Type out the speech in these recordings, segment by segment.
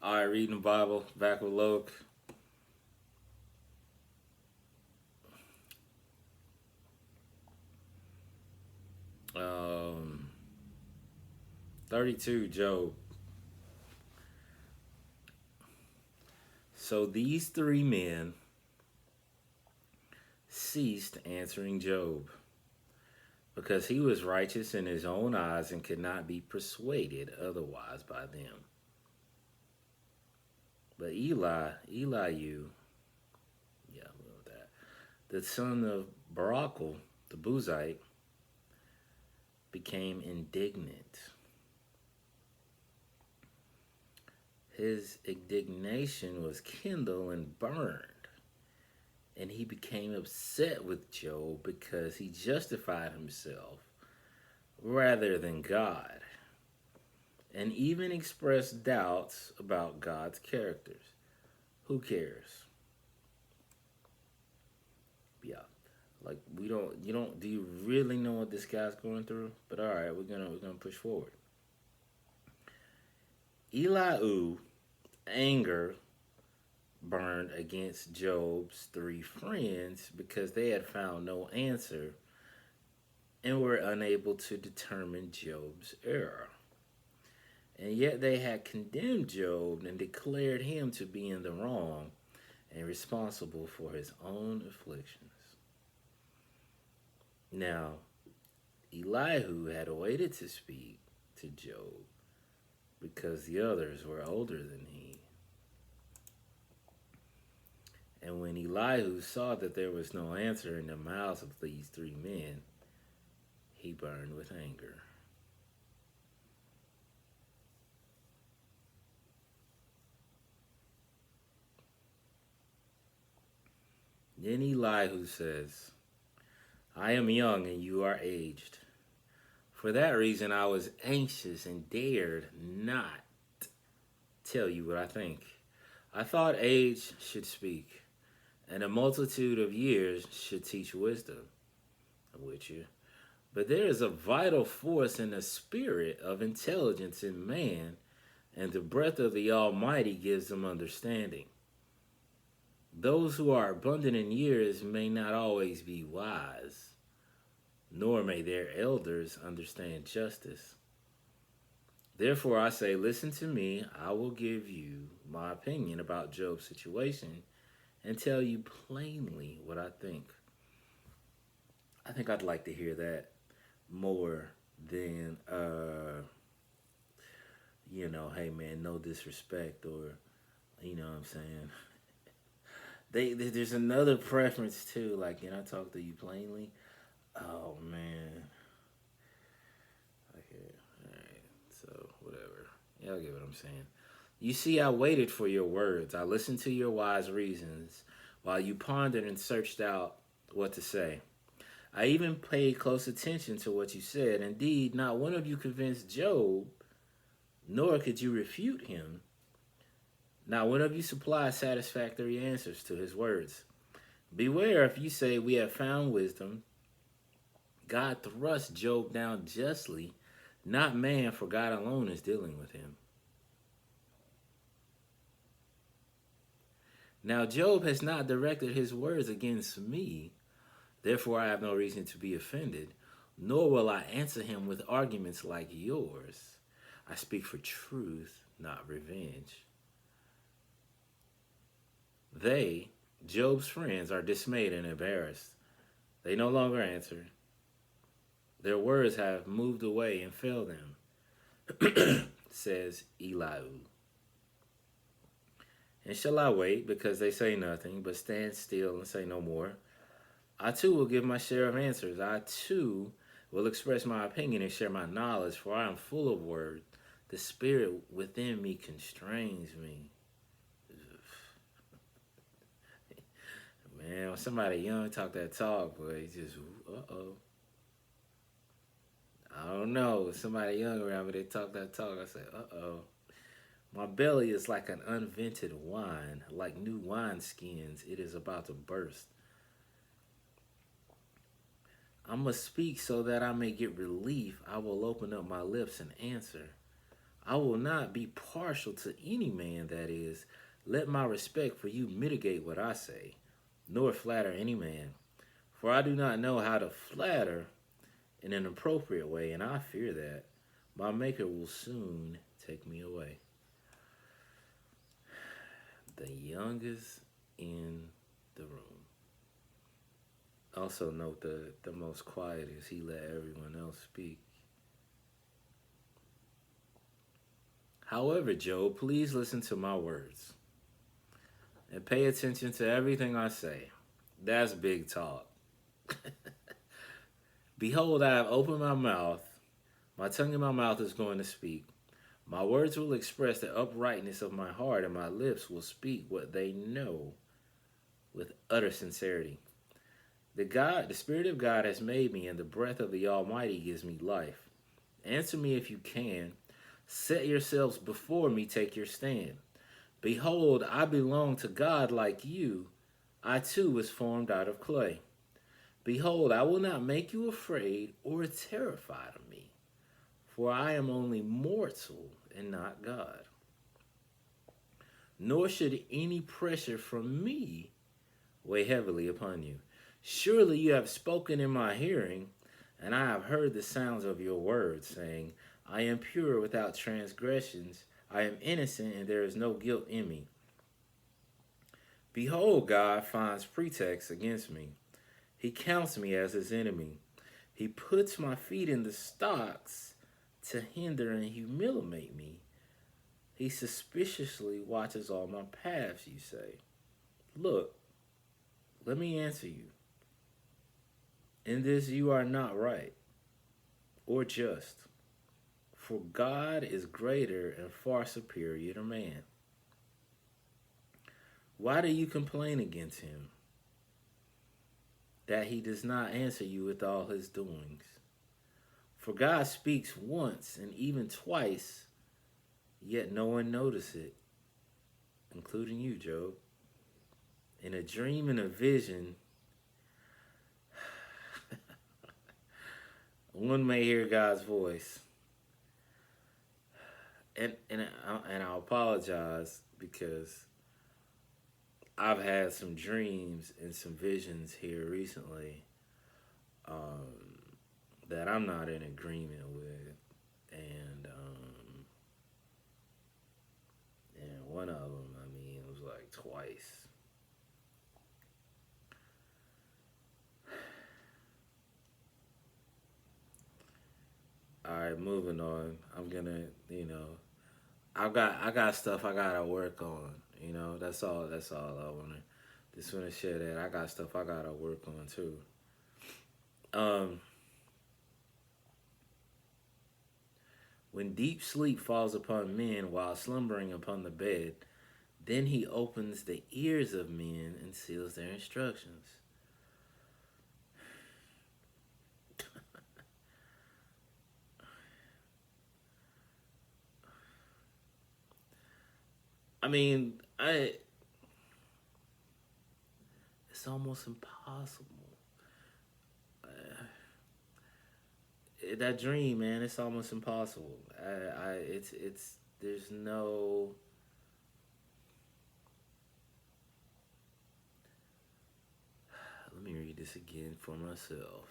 All right, reading the Bible, back with Loke. Um, 32, Job. So these three men ceased answering Job because he was righteous in his own eyes and could not be persuaded otherwise by them. But Eliu, yeah, that, the son of Barachel, the Buzite, became indignant. His indignation was kindled and burned, and he became upset with Job because he justified himself rather than God, and even expressed doubts about God's characters. Who cares? Yeah. Like do you really know what this guy's going through? But all right, we're gonna push forward. Elihu anger burned against Job's three friends because they had found no answer and were unable to determine Job's error. And yet they had condemned Job and declared him to be in the wrong and responsible for his own afflictions. Now, Elihu had waited to speak to Job because the others were older than he. And when Elihu saw that there was no answer in the mouths of these three men, he burned with anger. Then Elihu says, I am young and you are aged. For that reason, I was anxious and dared not tell you what I think. I thought age should speak, and a multitude of years should teach wisdom. I'm with you. But there is a vital force in the spirit of intelligence in man, and the breath of the Almighty gives them understanding. Those who are abundant in years may not always be wise, nor may their elders understand justice. Therefore, I say, listen to me. I will give you my opinion about Job's situation and tell you plainly what I think. I think I'd like to hear that more than, hey man, no disrespect, or, you know what I'm saying? There's another preference too. Like, can I talk to you plainly? Oh man. Okay. All right. So whatever. Y'all get what I'm saying. You see, I waited for your words. I listened to your wise reasons while you pondered and searched out what to say. I even paid close attention to what you said. Indeed, not one of you convinced Job, nor could you refute him. Not one of you supplied satisfactory answers to his words. Beware if you say, we have found wisdom. God thrusts Job down justly, not man, for God alone is dealing with him. Now, Job has not directed his words against me, therefore I have no reason to be offended, nor will I answer him with arguments like yours. I speak for truth, not revenge. They, Job's friends, are dismayed and embarrassed. They no longer answer. Their words have moved away and failed them, says Elihu. And shall I wait, because they say nothing, but stand still and say no more? I too will give my share of answers. I too will express my opinion and share my knowledge, for I am full of words. The spirit within me constrains me. Man, when somebody young talk that talk, boy, it's just, uh-oh. I don't know. Somebody young around me, they talk that talk. I say, uh-oh. My belly is like an unvented wine, like new wine skins. It is about to burst. I must speak so that I may get relief. I will open up my lips and answer. I will not be partial to any man, that is, let my respect for you mitigate what I say, nor flatter any man. For I do not know how to flatter in an appropriate way, and I fear that my Maker will soon take me away. The youngest in the room. Also note the most quiet is he let everyone else speak. However, Job, please listen to my words and pay attention to everything I say. That's big talk. Behold, I have opened my mouth. My tongue in my mouth is going to speak. My words will express the uprightness of my heart, and my lips will speak what they know with utter sincerity. The Spirit of God has made me, and the breath of the Almighty gives me life. Answer me if you can. Set yourselves before me, take your stand. Behold, I belong to God like you. I too was formed out of clay. Behold, I will not make you afraid or terrified of me, for I am only mortal and not God. Nor should any pressure from me weigh heavily upon you. Surely you have spoken in my hearing, and I have heard the sounds of your words, saying, I am pure without transgressions. I am innocent, and there is no guilt in me. Behold, God finds pretext against me. He counts me as his enemy. He puts my feet in the stocks to hinder and humiliate me. He suspiciously watches all my paths, you say. Look, let me answer you. In this you are not right or just, for God is greater and far superior to man. Why do you complain against him, that he does not answer you with all his doings? For God speaks once and even twice, yet no one notices it, including you, Job. In a dream and a vision, one may hear God's voice. And I'll apologize because I've had some dreams and some visions here recently that I'm not in agreement with, and one of them, I mean, it was like twice. All right, moving on. I'm gonna, I got stuff I gotta work on. That's all. That's all I wanna share that I got stuff I gotta work on too. Um, when deep sleep falls upon men while slumbering upon the bed, then he opens the ears of men and seals their instructions. I mean, it's almost impossible. That dream, man, it's almost impossible. It's there's no. Let me read this again for myself.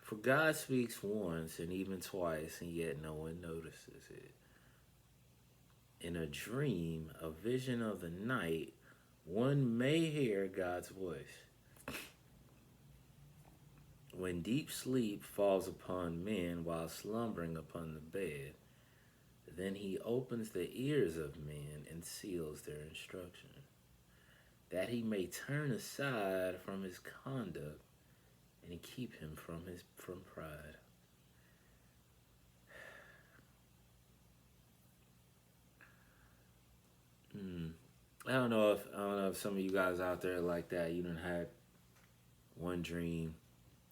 For God speaks once and even twice, and yet no one notices it. In a dream, a vision of the night, one may hear God's voice. When deep sleep falls upon men while slumbering upon the bed, then he opens the ears of men and seals their instruction, that he may turn aside from his conduct and keep him from pride. I don't know if some of you guys out there like that. You done had one dream,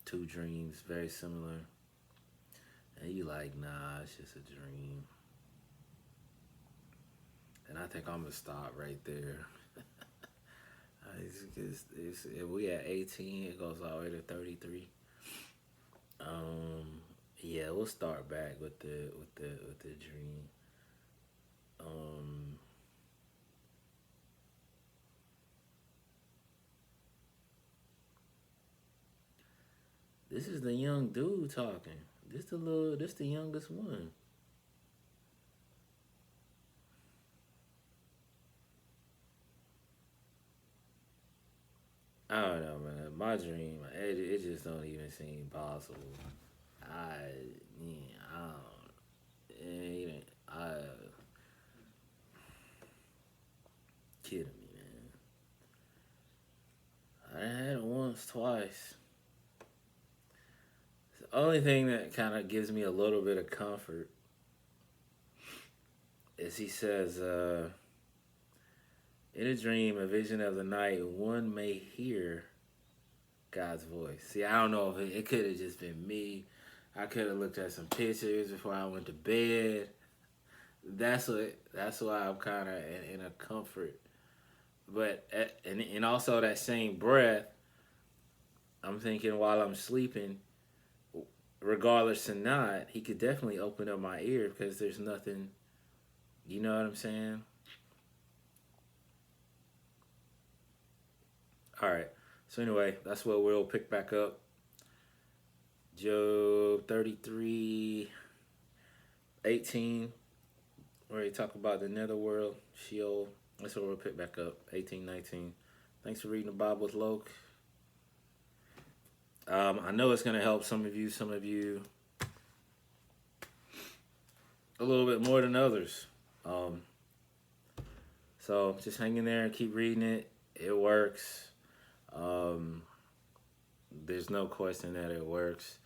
two dreams, very similar, and you like, nah, it's just a dream. And I think I'm gonna stop right there. If we at 18, it goes all the way to 33. Yeah, we'll start back with the dream. Um, this is the young dude talking. This the youngest one. I don't know, man. My dream, it just don't even seem possible. I, yeah, I don't. It ain't, I kidding me, man. I had it once, twice. The only thing that kind of gives me a little bit of comfort is he says, in a dream, a vision of the night, one may hear God's voice. See, I don't know if it could have just been me. I could have looked at some pictures before I went to bed. That's why I'm kind of in a comfort. But and also that same breath, I'm thinking while I'm sleeping, regardless or not, he could definitely open up my ear because there's nothing. You know what I'm saying? All right. So anyway, that's what we'll pick back up. Job 33:18, where he talk about the netherworld, Sheol. That's what we'll pick back up. 18:19. Thanks for reading the Bible with Loke. I know it's gonna help some of you. Some of you a little bit more than others. Um, so just hang in there and keep reading it. It works. Um, there's no question that it works.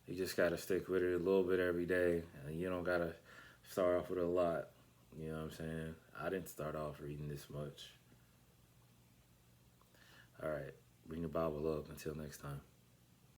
You just gotta stick with it a little bit every day. You don't gotta start off with a lot. You know what I'm saying? I didn't start off reading this much. All right, bring the Bible up. Until next time.